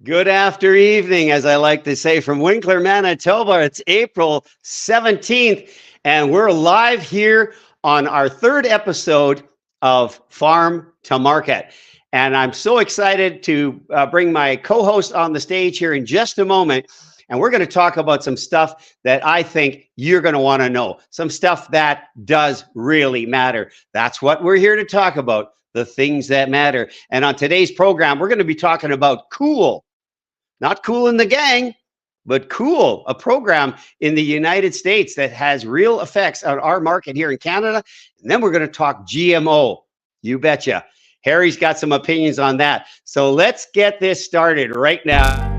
Good after evening, as I like to say, from Winkler, Manitoba. It's April 17th, and we're live here on our third episode of Farm to Market. And I'm so excited to bring my co-host on the stage here in just a moment. And we're going to talk about some stuff that I think you're going to want to know, some stuff that does really matter. That's what we're here to talk about, the things that matter. And on today's program, we're going to be talking about cool. Not Cool in the Gang, but Cool, a program in the United States that has real effects on our market here in Canada. And then we're going to talk GMO. You betcha. Harry's got some opinions on that. So let's get this started right now.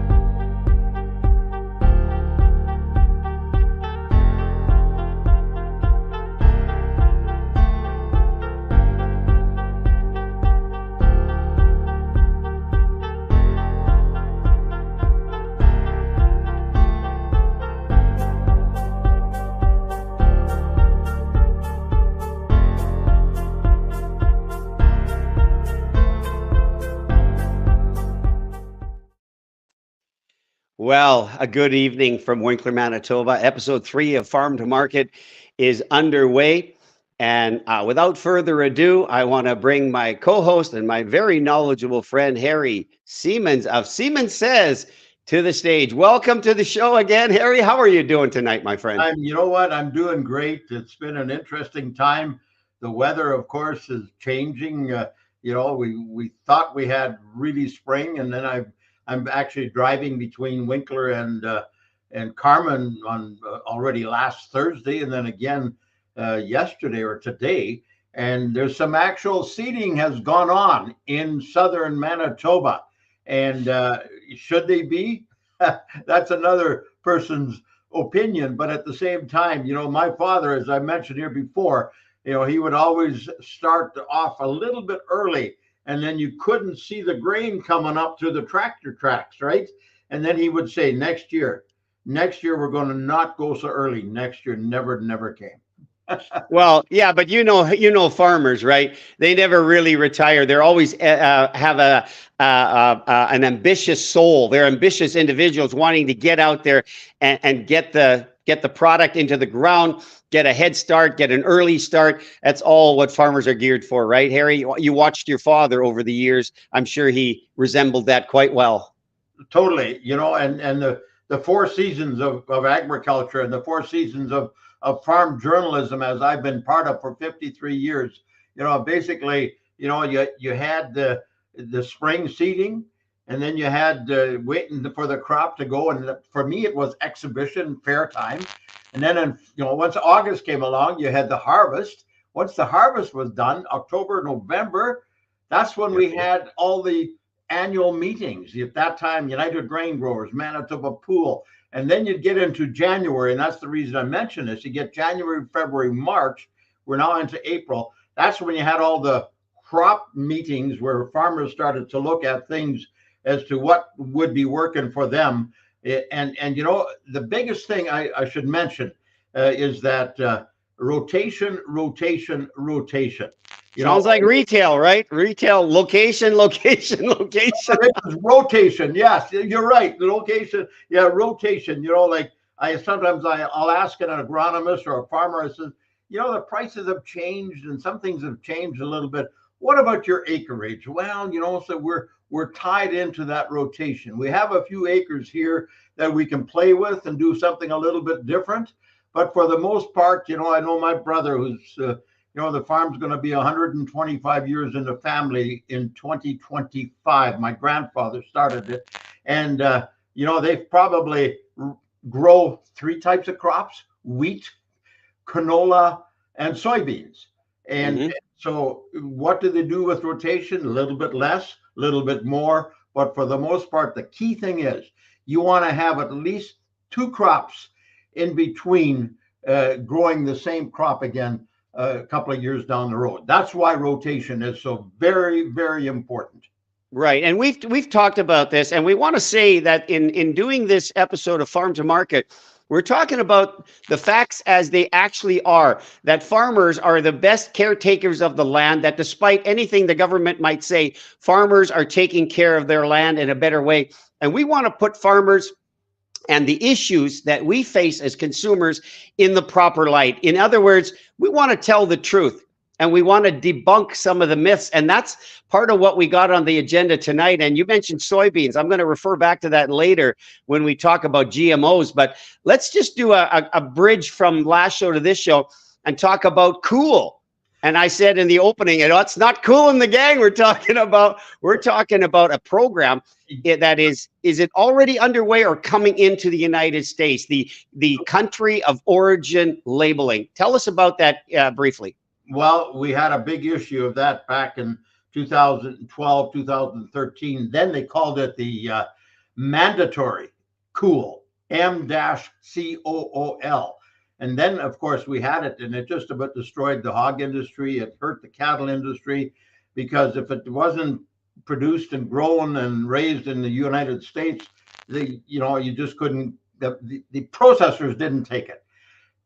Well, a good evening from Winkler, Manitoba. Episode 3 of Farm to Market is underway. And without further ado, I want to bring my co-host and my very knowledgeable friend, Harry Siemens of Siemens Says, to the stage. Welcome to the show again, Harry. How are you doing tonight, my friend? I'm doing great. It's been an interesting time. The weather, of course, is changing. We thought we had really spring, and then I'm actually driving between Winkler and Carmen on already last Thursday, and then again yesterday or today. And there's some actual seeding has gone on in southern Manitoba. And should they be? That's another person's opinion. But at the same time, my father, as I mentioned here before, he would always start off a little bit early, and then you couldn't see the grain coming up through the tractor tracks, right? And then he would say, next year we're going to not go so early. Next year never came. Well, yeah, but farmers, right? They never really retire. They're always have an ambitious soul. They're ambitious individuals wanting to get out there and get the product into the ground, get a head start, get an early start. That's all what farmers are geared for, right, Harry? You watched your father over the years. I'm sure he resembled that quite well. Totally, and the four seasons of agriculture and the four seasons of farm journalism, as I've been part of for 53 years, basically, you had the spring seeding, and then you had waiting for the crop to go. And for me, it was exhibition fair time. And then, once August came along, you had the harvest. Once the harvest was done, October, November, that's when we had all the annual meetings. At that time, United Grain Growers, Manitoba Pool. And then you'd get into January, and that's the reason I mentioned this. You get January, February, March. We're now into April. That's when you had all the crop meetings where farmers started to look at things as to what would be working for them. And the biggest thing I should mention is that rotation. Sounds like retail, right? Retail, location. Rotation. Yes, you're right. The location. Yeah, rotation. I'll ask an agronomist or a farmer. I said, the prices have changed and some things have changed a little bit. What about your acreage? Well, so we're tied into that rotation. We have a few acres here that we can play with and do something a little bit different. But for the most part, I know my brother who's, the farm's going to be 125 years in the family in 2025. My grandfather started it. And, they probably grow three types of crops: wheat, canola, and soybeans. And so what do they do with rotation? A little bit less, a little bit more. But for the most part, the key thing is you want to have at least two crops in between growing the same crop again a couple of years down the road. That's why rotation is so very, very important. Right. And we've talked about this, and we want to say that in doing this episode of Farm to Market, We're talking about the facts as they actually are, that farmers are the best caretakers of the land, that despite anything the government might say, farmers are taking care of their land in a better way. And we want to put farmers and the issues that we face as consumers in the proper light. In other words, we want to tell the truth and we want to debunk some of the myths. And that's part of what we got on the agenda tonight. And you mentioned soybeans. I'm going to refer back to that later when we talk about GMOs. But let's just do a bridge from last show to this show and talk about cool. And I said in the opening, it's not cool in the gang. We're talking about a program that is it already underway or coming into the United States, the country of origin labeling. Tell us about that briefly. Well, we had a big issue of that back in 2012, 2013. Then they called it the mandatory cool, M-COOL. And then, of course, we had it, and it just about destroyed the hog industry. It hurt the cattle industry, because if it wasn't produced and grown and raised in the United States, you just couldn't. The processors didn't take it.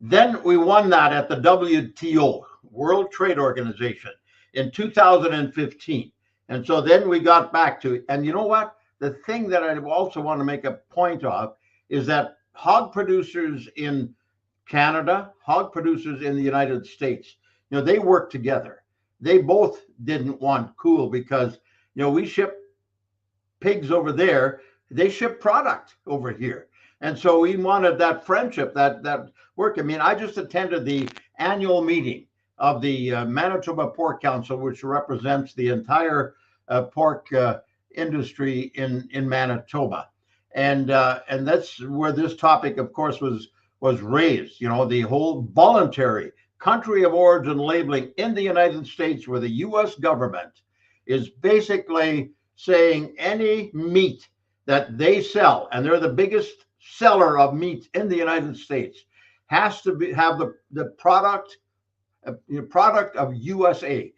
Then we won that at the WTO, World Trade Organization, in 2015. And so then we got back to it. And you know what? The thing that I also want to make a point of is that hog producers in Canada, hog producers in the United States, they work together. They both didn't want cool because, we ship pigs over there, they ship product over here. And so we wanted that friendship, that work. I mean, I just attended the annual meeting of the Manitoba Pork Council, which represents the entire pork industry in Manitoba. And that's where this topic, of course, was raised, the whole voluntary country of origin labeling in the United States, where the US government is basically saying any meat that they sell, and they're the biggest seller of meat in the United States, has to have the product of USA.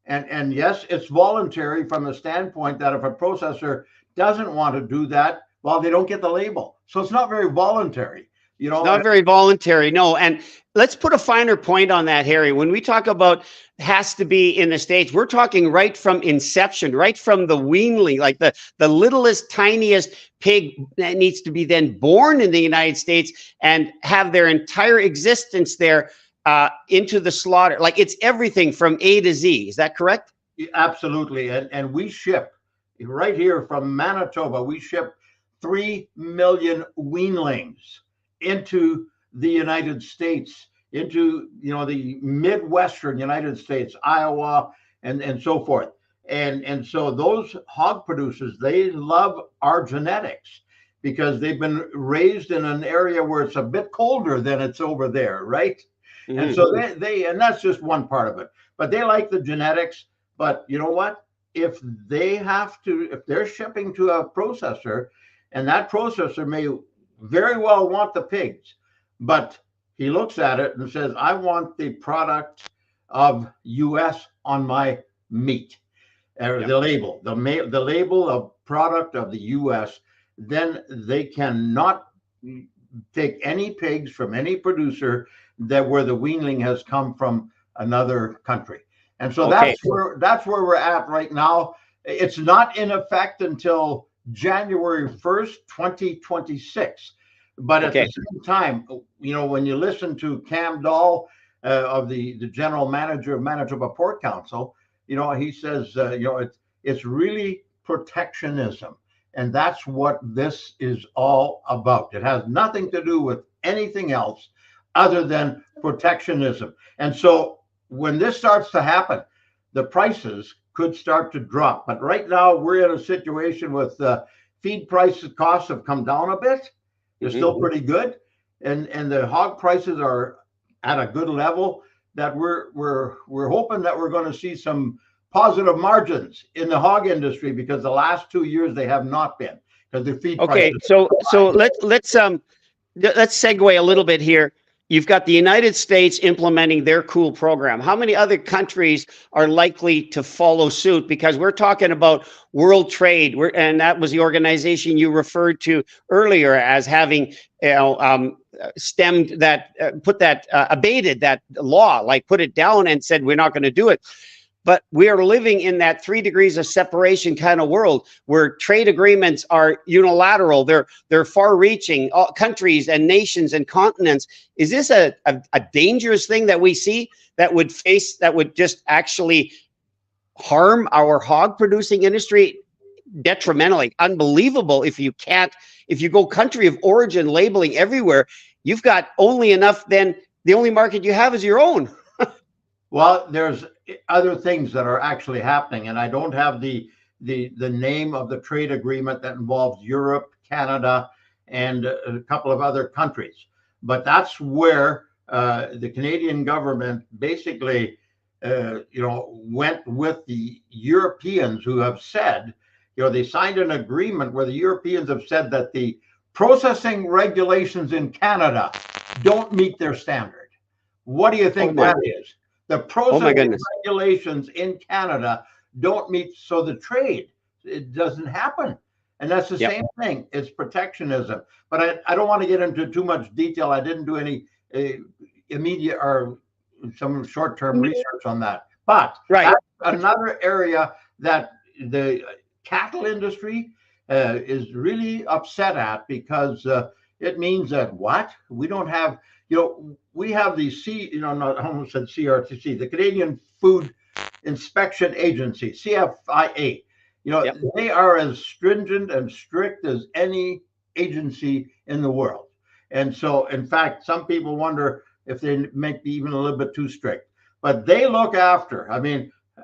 And yes, it's voluntary from the standpoint that if a processor doesn't want to do that, well, they don't get the label. So it's not very voluntary. It's not very voluntary, no. And let's put a finer point on that, Harry. When we talk about has to be in the States, we're talking right from inception, right from the weanling, like the littlest, tiniest pig that needs to be then born in the United States and have their entire existence there into the slaughter. Like it's everything from A to Z. Is that correct? Absolutely. And we ship right here from Manitoba, we ship 3 million weanlings into the United States, into the Midwestern United States, Iowa, and so forth. And so those hog producers, they love our genetics because they've been raised in an area where it's a bit colder than it's over there, right? Mm-hmm. And so they and that's just one part of it. But they like the genetics. But you know what? If they're shipping to a processor, and that processor may very well want the pigs, but he looks at it and says, I want the product of US on my meat, the label, the label of product of the US, then they cannot take any pigs from any producer where the weanling has come from another country. And so that's where we're at right now. It's not in effect until January 1st, 2026. But at the same time, when you listen to Cam Dahl of the general manager of Manitoba Pork Council, he says, it's really protectionism. And that's what this is all about. It has nothing to do with anything else other than protectionism. And so when this starts to happen, the prices could start to drop. But right now we're in a situation with feed costs have come down a bit. They're still pretty good, and the hog prices are at a good level that we're hoping that we're going to see some positive margins in the hog industry, because the last 2 years they have not been, because the feed prices. So let's segue a little bit here. You've got the United States implementing their cool program. How many other countries are likely to follow suit? Because we're talking about world trade, and that was the organization you referred to earlier as having stemmed that, abated that law, like put it down and said, we're not going to do it. But we are living in that 3 degrees of separation kind of world where trade agreements are unilateral. They're far-reaching, countries and nations and continents. Is this a dangerous thing that we see that would just actually harm our hog producing industry detrimentally? Unbelievable. If you go country of origin labeling everywhere, you've got only enough, then the only market you have is your own. Well, there's other things that are actually happening, and I don't have the name of the trade agreement that involves Europe, Canada, and a couple of other countries. But that's where the Canadian government basically, went with the Europeans, who have said, they signed an agreement where the Europeans have said that the processing regulations in Canada don't meet their standard. What do you think that is? The processing regulations in Canada don't meet, so the trade, it doesn't happen. And that's the same thing. It's protectionism. But I don't want to get into too much detail. I didn't do any immediate or some short-term research on that. But that's another area that the cattle industry is really upset at, because it means that we don't have, we have the I almost said CRTC, the Canadian Food Inspection Agency, CFIA. They are as stringent and strict as any agency in the world. And so, in fact, some people wonder if they might be even a little bit too strict. But they look after,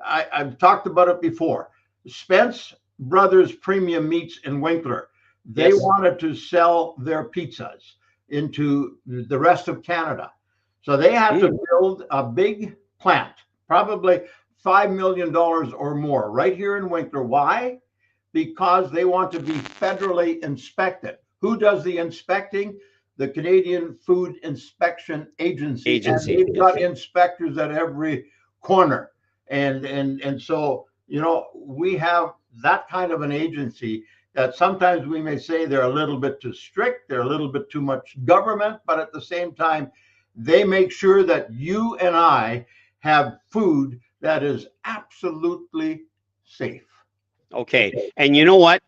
I've talked about it before, Spence Brothers Premium Meats in Winkler. They wanted to sell their pizzas into the rest of Canada. So they had to build a big plant, probably $5 million or more, right here in Winkler. Why? Because they want to be federally inspected. Who does the inspecting? The Canadian Food Inspection Agency. And they've got inspectors at every corner. And so, we have that kind of an agency that sometimes we may say they're a little bit too strict, they're a little bit too much government, but at the same time, they make sure that you and I have food that is absolutely safe. Okay. And you know what?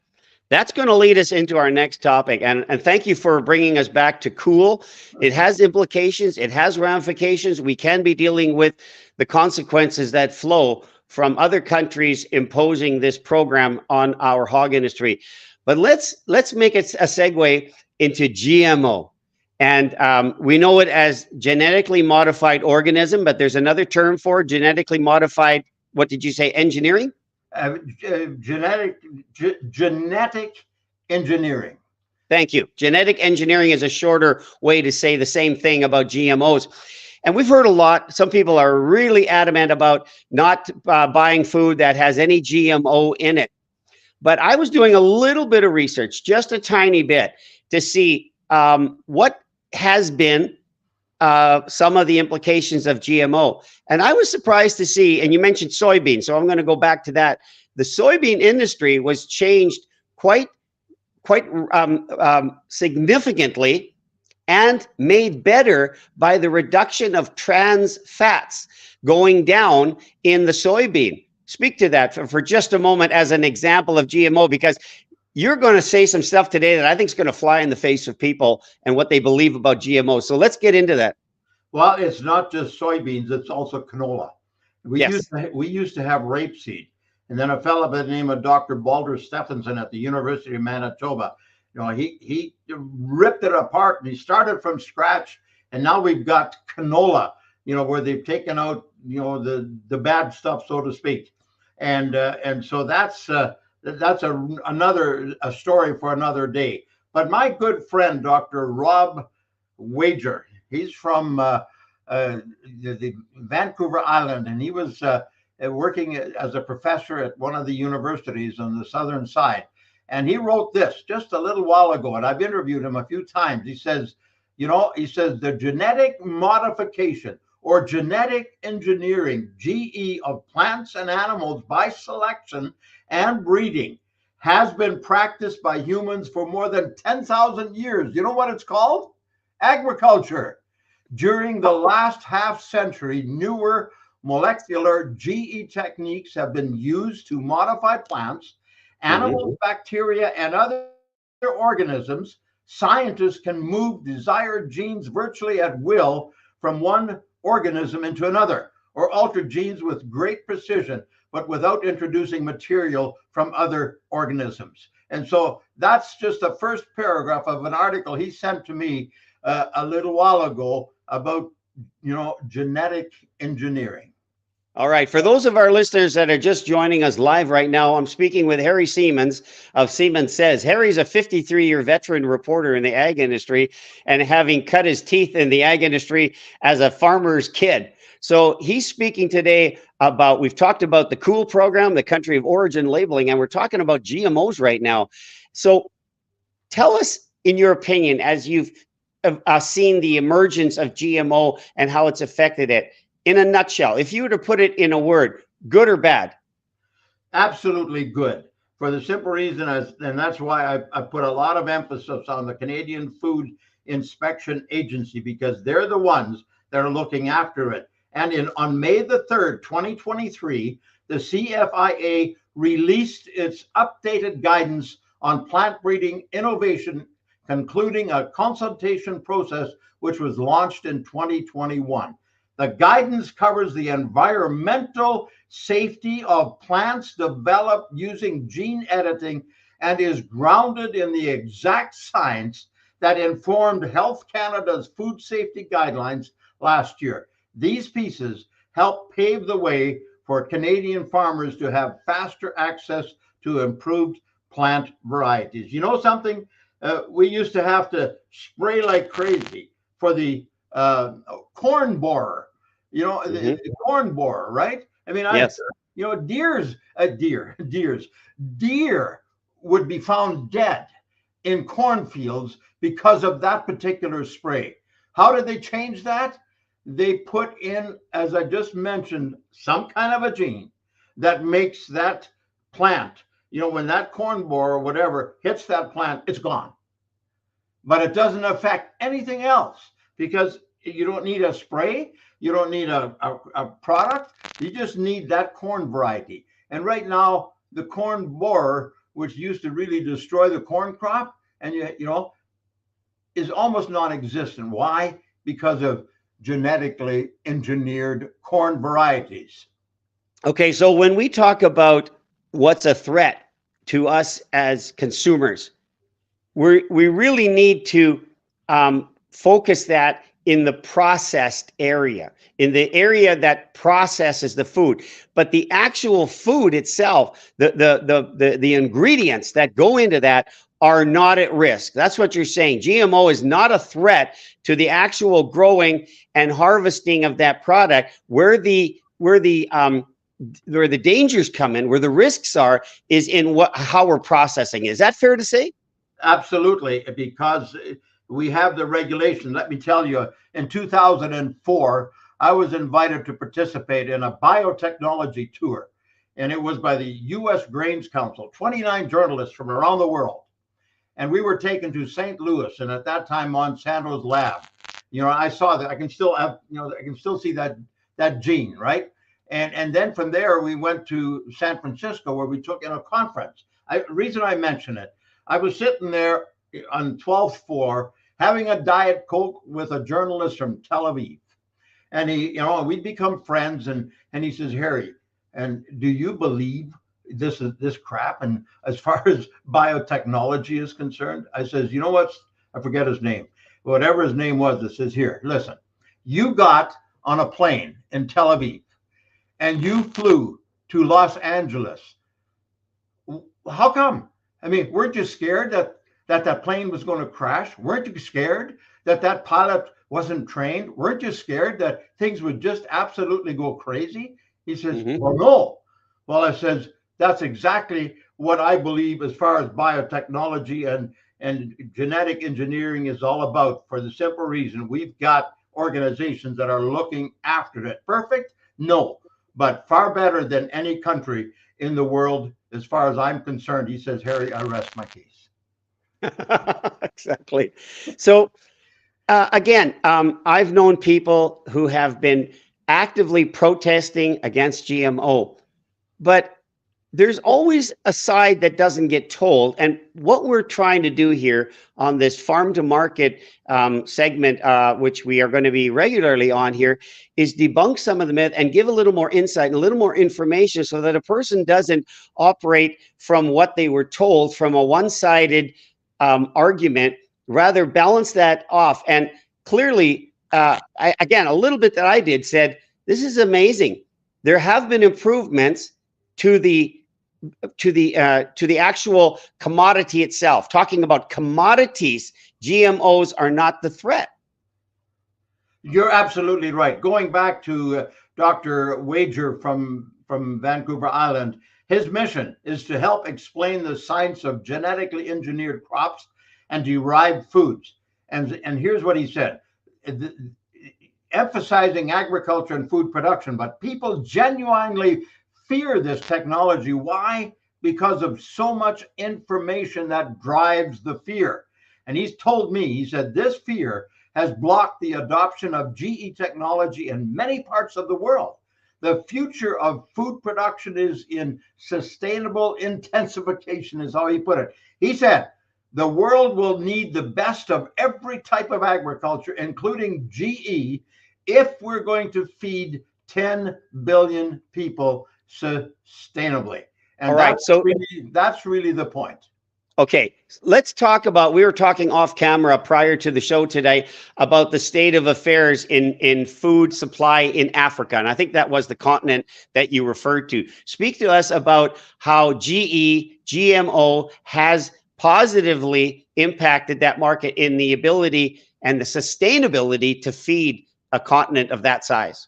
That's going to lead us into our next topic. And thank you for bringing us back to cool. It has implications. It has ramifications. We can be dealing with the consequences that flow from other countries imposing this program on our hog industry. But let's make it a segue into GMO. And we know it as genetically modified organism, but there's another term for genetically modified, what did you say, engineering? Genetic engineering. Thank you. Genetic engineering is a shorter way to say the same thing about GMOs. And we've heard a lot. Some people are really adamant about not buying food that has any GMO in it. But I was doing a little bit of research, just a tiny bit, to see what has been some of the implications of GMO. And I was surprised to see, and you mentioned soybean, so I'm going to go back to that. The soybean industry was changed quite significantly and made better by the reduction of trans fats going down in the soybean. Speak to that for just a moment as an example of GMO, because you're going to say some stuff today that I think is going to fly in the face of people and what they believe about GMO. So let's get into that. Well, it's not just soybeans, it's also canola. We used to have rapeseed. And then a fellow by the name of Dr. Balder Stephenson at the University of Manitoba, he ripped it apart and he started from scratch. And now we've got canola, where they've taken out, the bad stuff, so to speak. And so that's another story for another day. But my good friend, Dr. Rob Wager, he's from the Vancouver Island, and he was working as a professor at one of the universities on the southern side. And he wrote this just a little while ago, and I've interviewed him a few times. He says, the genetic modification or genetic engineering, GE, of plants and animals by selection and breeding has been practiced by humans for more than 10,000 years. You know what it's called? Agriculture. During the last half century, newer molecular GE techniques have been used to modify plants, Mhm. animals, bacteria, and other organisms. Scientists can move desired genes virtually at will from one organism into another, or alter genes with great precision, but without introducing material from other organisms. And so that's just the first paragraph of an article he sent to me a little while ago about genetic engineering. All right. For those of our listeners that are just joining us live right now, I'm speaking with Harry Siemens of Siemens Says. Harry's a 53-year veteran reporter in the ag industry and having cut his teeth in the ag industry as a farmer's kid. So he's speaking today about, we've talked about the COOL program, the country of origin labeling, and we're talking about GMOs right now. So tell us, in your opinion, as you've seen the emergence of GMO and how it's affected it, in a nutshell, if you were to put it in a word, good or bad? Absolutely good, for the simple reason, and that's why I put a lot of emphasis on the Canadian Food Inspection Agency, because they're the ones that are looking after it. And on May the 3rd, 2023, the CFIA released its updated guidance on plant breeding innovation, concluding a consultation process which was launched in 2021. The guidance covers the environmental safety of plants developed using gene editing and is grounded in the exact science that informed Health Canada's food safety guidelines last year. These pieces help pave the way for Canadian farmers to have faster access to improved plant varieties. You know something? We used to have to spray like crazy for the corn borer. The corn borer, right? I mean, Yes. deer would be found dead in cornfields because of that particular spray. How did they change that? They put in, as I just mentioned, some kind of a gene that makes that plant, when that corn borer or whatever hits that plant, it's gone. But it doesn't affect anything else, because you don't need a spray. You don't need a product. You just need that corn variety. And right now, the corn borer, which used to really destroy the corn crop, and is almost non-existent. Why? Because of genetically engineered corn varieties. Okay, so when we talk about what's a threat to us as consumers, we really need to focus that in the processed area, in the area that processes the food. But the actual food itself, the ingredients that go into that are not at risk. That's what you're saying. GMO is not a threat to the actual growing and harvesting of that product. Where the dangers come in, where the risks are, is in how we're processing it. Is that fair to say? Absolutely, because we have the regulation. Let me tell you, in 2004, I was invited to participate in a biotechnology tour, and it was by the U.S. Grains Council, 29 journalists from around the world. And we were taken to St. Louis, and at that time, Monsanto's lab. I saw that. I can still see that gene, right? And then from there, we went to San Francisco, where we took in a conference. The reason I mention it, I was sitting there on 12th floor having a Diet Coke with a journalist from Tel Aviv. And we'd become friends. And he says, Harry, and do you believe this crap? And as far as biotechnology is concerned, I says, you know what? I forget his name. Whatever his name was, it says here, listen, you got on a plane in Tel Aviv and you flew to Los Angeles. How come? I mean, weren't you scared that plane was going to crash? Weren't you scared that pilot wasn't trained? Weren't you scared that things would just absolutely go crazy? He says, well, no. Well, I says, that's exactly what I believe as far as biotechnology and genetic engineering is all about, for the simple reason we've got organizations that are looking after it. Perfect? No, but far better than any country in the world, as far as I'm concerned. He says, Harry, I rest my case. Exactly. So Again, I've known people who have been actively protesting against GMO, but there's always a side that doesn't get told. And what we're trying to do here on this farm to market segment, which we are going to be regularly on here, is debunk some of the myth and give a little more insight and a little more information so that a person doesn't operate from what they were told from a one-sided argument, rather balance that off. And clearly, again, a little bit that I did said, this is amazing. There have been improvements to the actual commodity itself. Talking about commodities, GMOs are not the threat. You're absolutely right. Going back to Dr. Wager from Vancouver Island, his mission is to help explain the science of genetically engineered crops and derived foods. And here's what he said. Emphasizing agriculture and food production, but people genuinely fear this technology. Why? Because of so much information that drives the fear. And he's told me, he said, this fear has blocked the adoption of GE technology in many parts of the world. The future of food production is in sustainable intensification, is how he put it. He said, the world will need the best of every type of agriculture, including GE, if we're going to feed 10 billion people sustainably. And all right, that's really the point. Okay, let's talk about, we were talking off camera prior to the show today about the state of affairs in food supply in Africa. And I think that was the continent that you referred to. Speak to us about how GMO has positively impacted that market in the ability and the sustainability to feed a continent of that size.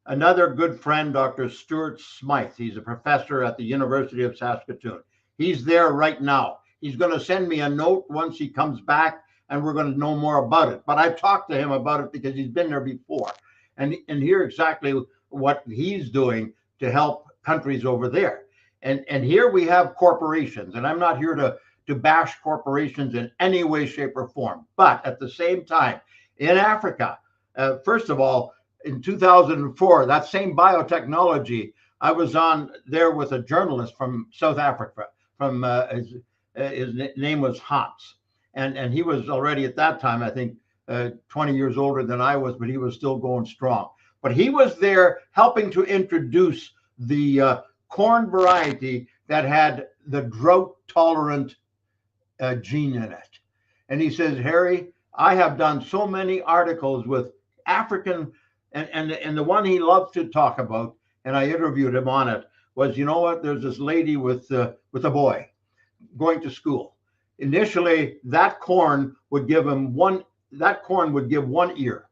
Another good friend, Dr. Stuart Smythe. He's a professor at the University of Saskatoon. He's there right now. He's going to send me a note once he comes back, and we're going to know more about it. But I've talked to him about it because he's been there before, and hear exactly what he's doing to help countries over there. And here we have corporations, and I'm not here to bash corporations in any way, shape, or form. But at the same time, in Africa, first of all, in 2004, that same biotechnology, I was on there with a journalist from South Africa. From his name was Hans, and he was already at that time, I think, 20 years older than I was, but he was still going strong. But he was there helping to introduce the corn variety that had the drought-tolerant gene in it. And he says, Harry, I have done so many articles with African. And the one he loved to talk about, and I interviewed him on it, was, you know what? There's this lady with a boy going to school. Initially, that corn would give 1 ear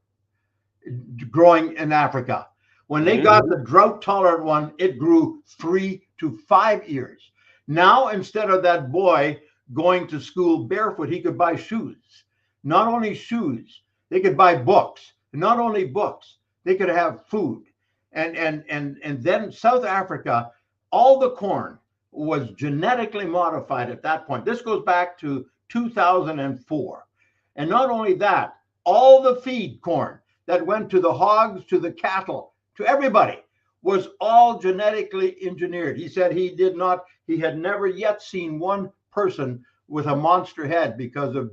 growing in Africa. When they got the drought tolerant one, it grew 3 to 5 ears. Now, instead of that boy going to school barefoot, he could buy shoes. Not only shoes, they could buy books. Not only books, they could have food. And then South Africa, all the corn was genetically modified at that point. This goes back to 2004. And not only that, all the feed corn that went to the hogs, to the cattle, to everybody was all genetically engineered. He said he had never yet seen one person with a monster head because of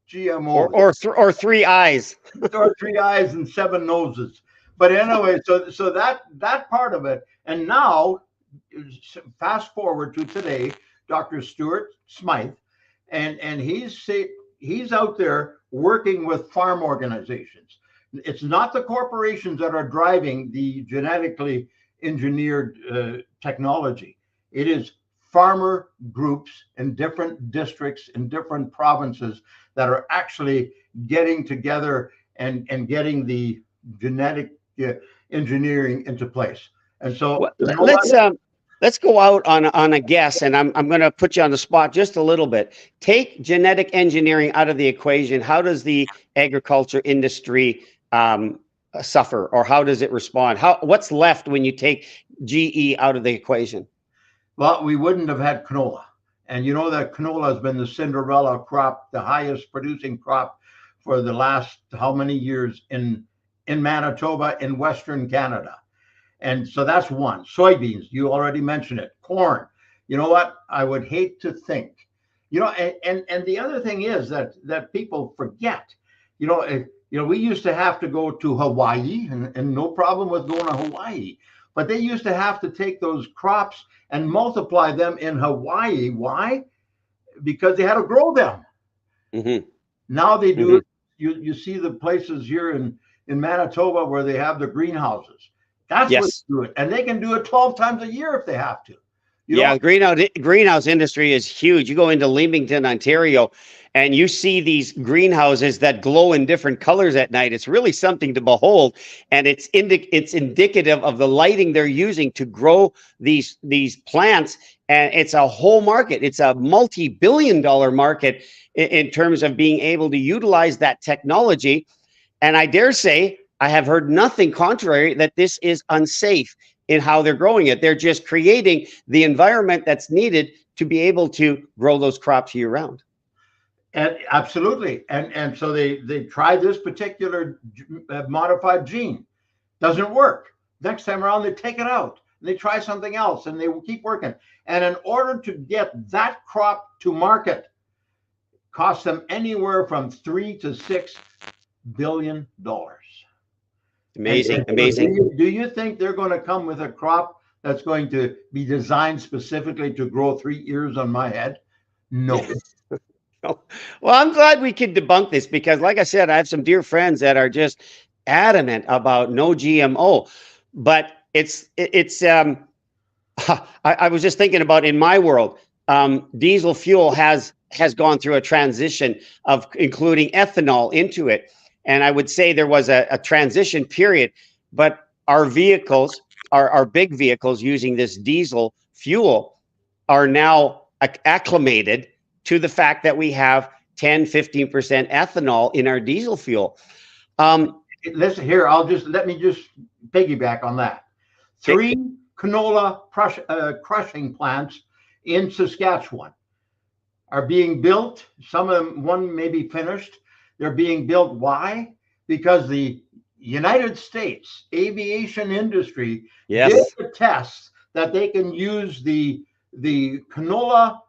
GMO. Or 3 eyes. Or 3 eyes and 7 noses. But anyway, so that part of it. And now, fast forward to today, Dr. Stuart Smythe, and he's out there working with farm organizations. It's not the corporations that are driving the genetically engineered technology. It is farmer groups in different districts in different provinces that are actually getting together and getting the genetic engineering into place. And so let's go out on a guess, and I'm going to put you on the spot just a little bit. Take genetic engineering out of the equation. How does the agriculture industry suffer, or how does it respond? What's left when you take GE out of the equation? Well, we wouldn't have had canola. And you know that canola has been the Cinderella crop, the highest producing crop for the last how many years in Manitoba, in Western Canada. And so that's one. Soybeans, you already mentioned it. Corn. You know what? I would hate to think, and the other thing is that people forget, we used to have to go to Hawaii, and no problem with going to Hawaii, but they used to have to take those crops and multiply them in Hawaii. Why? Because they had to grow them. Mm-hmm. Now they do Mm-hmm. it. You see the places here in Manitoba where they have the greenhouses. That's what Yes. they do it. And they can do it 12 times a year if they have to. Yeah, the greenhouse industry is huge. You go into Leamington, Ontario, and you see these greenhouses that glow in different colors at night. It's really something to behold, and it's indicative of the lighting they're using to grow these plants. And it's a whole market. It's a multi-billion-dollar market in terms of being able to utilize that technology. And I dare say, I have heard nothing contrary that this is unsafe in how they're growing it. They're just creating the environment that's needed to be able to grow those crops year round. And absolutely. And so they try this particular modified gene. Doesn't work. Next time around, they take it out. They try something else and they will keep working. And in order to get that crop to market, costs them anywhere from $3 to $6 billion. Amazing, and amazing. do you think they're going to come with a crop that's going to be designed specifically to grow 3 ears on my head? No. Well, I'm glad we could debunk this because, like I said, I have some dear friends that are just adamant about no GMO. But I was just thinking about in my world, diesel fuel has gone through a transition of including ethanol into it. And I would say there was a transition period, but our vehicles, our big vehicles using this diesel fuel are now acclimated to the fact that we have 10, 15% ethanol in our diesel fuel. Listen here, let me just piggyback on that. 3 canola crushing plants in Saskatchewan are being built. Some of them, one may be finished. They're being built. Why? Because the United States aviation industry did the tests that they can use the canola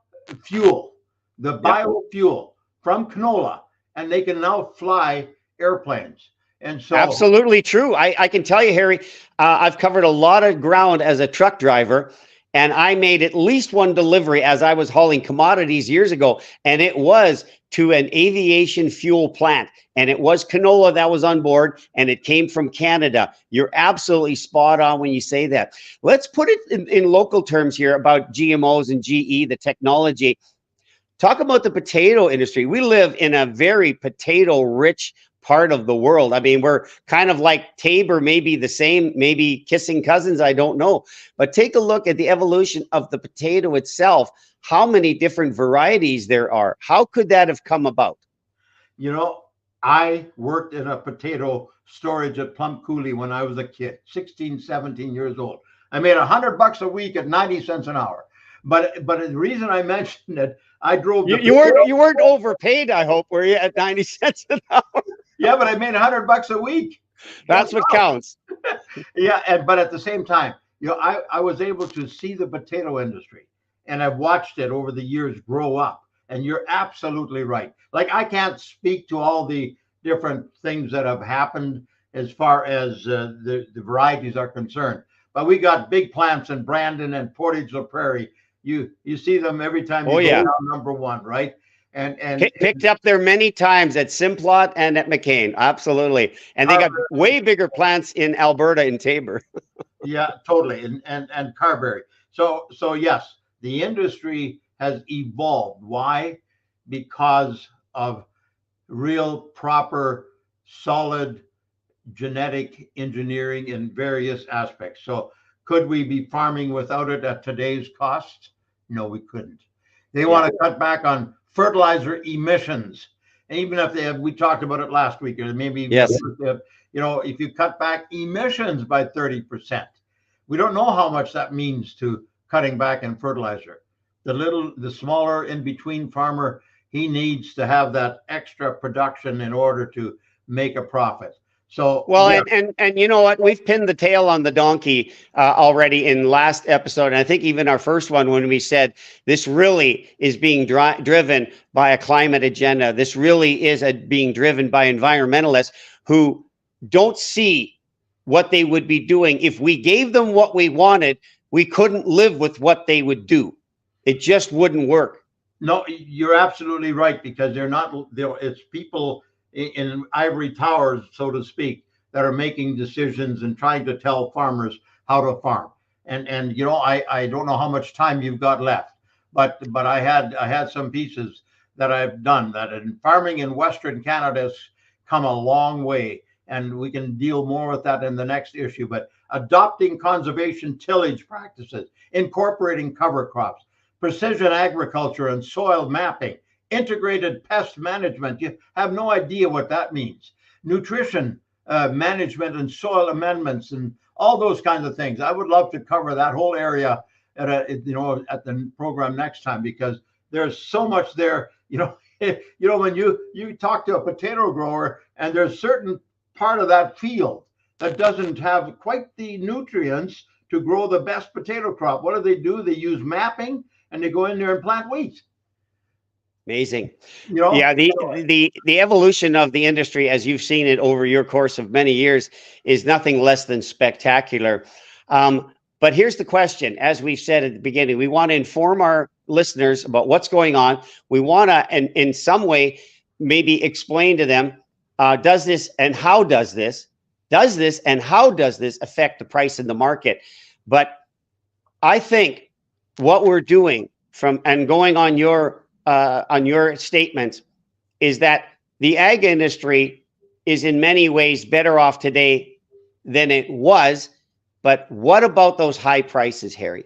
fuel, the biofuel from canola, and they can now fly airplanes. And so, absolutely true. I can tell you, Harry, I've covered a lot of ground as a truck driver, and I made at least one delivery as I was hauling commodities years ago, and it was to an aviation fuel plant, and it was canola that was on board, and it came from Canada. You're absolutely spot on when you say that. Let's put it in local terms here about GMOs and GE, the technology. Talk about the potato industry. We live in a very potato-rich part of the world. I mean, we're kind of like Tabor, maybe the same, maybe kissing cousins, I don't know. But take a look at the evolution of the potato itself, how many different varieties there are. How could that have come about? I worked in a potato storage at Plum Coulee when I was a kid, 16, 17 years old. I made $100 a week at 90 cents an hour. But the reason I mentioned it, I drove. You weren't overpaid, I hope, were you, at 90 cents an hour? Yeah, but I made $100 a week. That's what counts. Yeah, but at the same time, I was able to see the potato industry, and I've watched it over the years grow up. And you're absolutely right. Like, I can't speak to all the different things that have happened as far as the varieties are concerned. But we got big plants in Brandon and Portage la Prairie. You see them every time you go down number 1, right? And picked up there many times at Simplot and at McCain. Absolutely. And they got way bigger plants in Alberta in Tabor. Yeah, totally. And Carberry. So yes, the industry has evolved. Why? Because of real, proper, solid genetic engineering in various aspects. So could we be farming without it at today's cost? No, we couldn't. They want to cut back on fertilizer emissions. And even if they have, we talked about it last week, or maybe if you cut back emissions by 30%, we don't know how much that means to cutting back in fertilizer. The smaller in between farmer he needs to have that extra production in order to make a profit. So Well, yeah, and you know what? We've pinned the tail on the donkey already in last episode, and I think even our first one when we said this really is being driven by a climate agenda. This really is being driven by environmentalists who don't see what they would be doing if we gave them what we wanted. We couldn't live with what they would do. It just wouldn't work. no, you're absolutely right, because they're not. It's people in ivory towers, so to speak, that are making decisions and trying to tell farmers how to farm. And I don't know how much time you've got left, but I had some pieces that I've done that in farming in Western Canada has come a long way, and we can deal more with that in the next issue. But adopting conservation tillage practices, incorporating cover crops, precision agriculture and soil mapping, integrated pest management. You have no idea what that means. Nutrition management and soil amendments and all those kinds of things. I would love to cover that whole area at the program next time, because there's so much there. When you talk to a potato grower and there's certain part of that field that doesn't have quite the nutrients to grow the best potato crop, what do? They use mapping, and they go in there and plant wheat. Amazing. You know, Yeah, the evolution of the industry, as you've seen it over your course of many years, is nothing less than spectacular. But here's the question: as we've said at the beginning, we want to inform our listeners about what's going on. We want to, in some way, maybe explain to them, does this and how does this and how does this affect the price in the market? But I think what we're doing and going on your statements is that the ag industry is in many ways better off today than it was. But what about those high prices, Harry?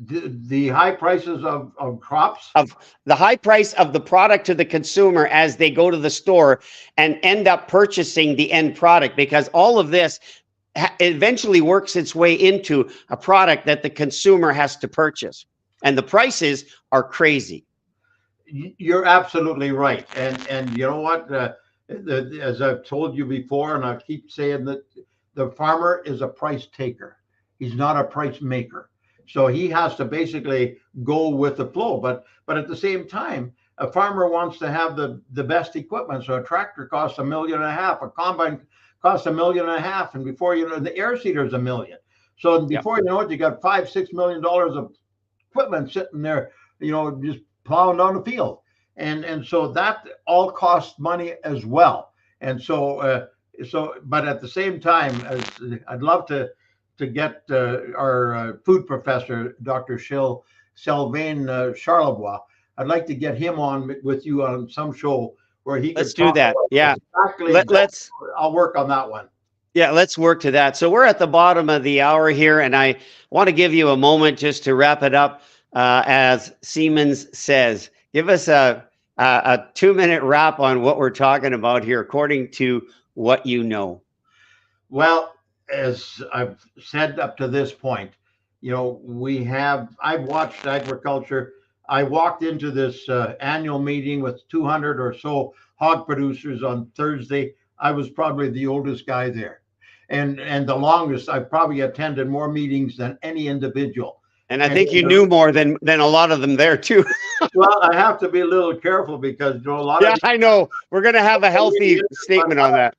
The high prices of crops. Of the high price of the product to the consumer as they go to the store and end up purchasing the end product, because all of this eventually works its way into a product that the consumer has to purchase. And the prices are crazy. You're absolutely right. And you know what? As I've told you before, and I keep saying that the farmer is a price taker. He's not a price maker. So he has to basically go with the flow. But at the same time, a farmer wants to have the best equipment. So a tractor costs $1.5 million, a combine costs $1.5 million, and before you know, the air seeder is $1 million. So before you know it, you got $5-6 million of equipment sitting there, just plowing down the field, and so that all costs money as well. And so but at the same time, as I'd love to get our food professor, Dr. Sylvain Charlebois. I'd like to get him on with you on some show where he can. Let's do that. Yeah, let's. I'll work on that one. Yeah, let's work to that. So we're at the bottom of the hour here, and I want to give you a moment just to wrap it up. As Siemens says, give us a 2-minute wrap on what we're talking about here, according to what you know. Well, as I've said up to this point, I've watched agriculture. I walked into this annual meeting with 200 or so hog producers on Thursday. I was probably the oldest guy there, and the longest. I've probably attended more meetings than any individual. And I think you knew more than a lot of them there too. Well, I have to be a little careful, because a lot of. Yeah, I know. We're going to have a healthy statement on that.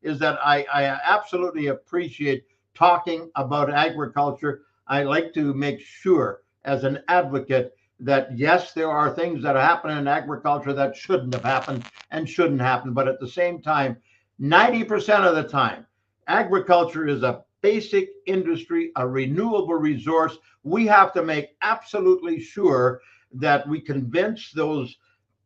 Is that I absolutely appreciate talking about agriculture. I like to make sure, as an advocate, that yes, there are things that happen in agriculture that shouldn't have happened and shouldn't happen. But at the same time, 90% of the time, agriculture is a basic industry, a renewable resource. We have to make absolutely sure that we convince those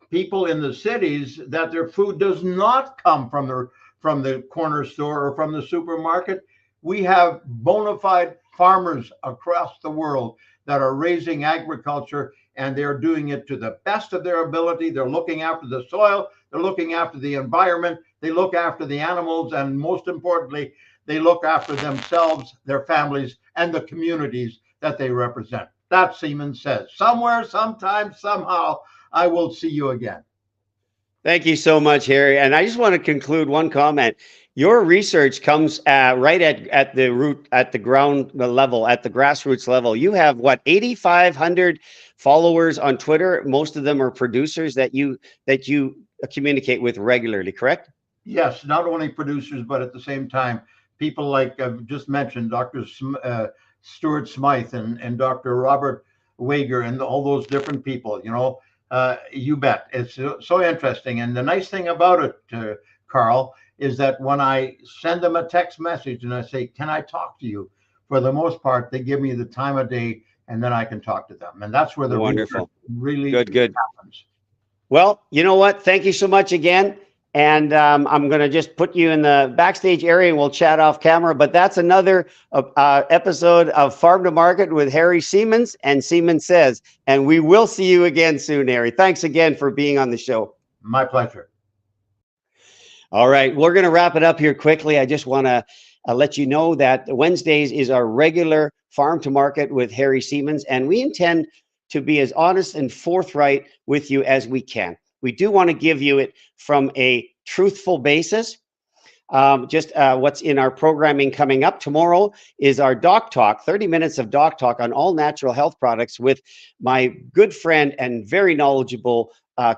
people in the cities that their food does not come from the corner store or from the supermarket. We have bona fide farmers across the world that are raising agriculture, and they're doing it to the best of their ability. They're looking after the soil, they're looking after the environment, they look after the animals, and most importantly, they look after themselves, their families, and the communities that they represent. That Siemens says. Somewhere, sometime, somehow, I will see you again. Thank you so much, Harry. And I just want to conclude one comment. Your research comes right at the root, at the ground level, at the grassroots level. You have what, 8,500 followers on Twitter. Most of them are producers that you communicate with regularly, correct? Yes, not only producers, but at the same time, people like I've just mentioned, Dr. Stuart Smythe and Dr. Robert Wager and all those different people. You bet. It's so interesting. And the nice thing about it, Carl, is that when I send them a text message and I say, "Can I talk to you?" For the most part, they give me the time of day, and then I can talk to them. And that's where the research Wonderful. really Good, good. happens. Well, you know what? Thank you so much again. And I'm going to just put you in the backstage area and we'll chat off camera. But that's another episode of Farm to Market with Harry Siemens and Siemens Says. And we will see you again soon, Harry. Thanks again for being on the show. My pleasure. All right, we're going to wrap it up here quickly. I just want to let you know that Wednesdays is our regular Farm to Market with Harry Siemens, and we intend to be as honest and forthright with you as we can. We do want to give you it from a truthful basis. Just what's in our programming coming up tomorrow is our Doc Talk, 30 minutes of Doc Talk on all natural health products with my good friend and very knowledgeable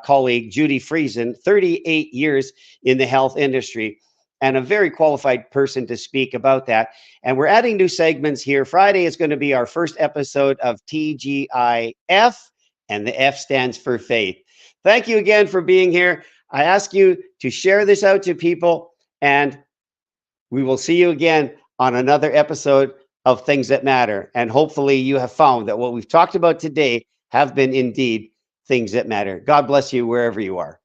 colleague, Judy Friesen, 38 years in the health industry and a very qualified person to speak about that. And we're adding new segments here. Friday is going to be our first episode of TGIF, and the F stands for faith. Thank you again for being here. I ask you to share this out to people, and we will see you again on another episode of Things That Matter. And hopefully you have found that what we've talked about today have been indeed things that matter. God bless you wherever you are.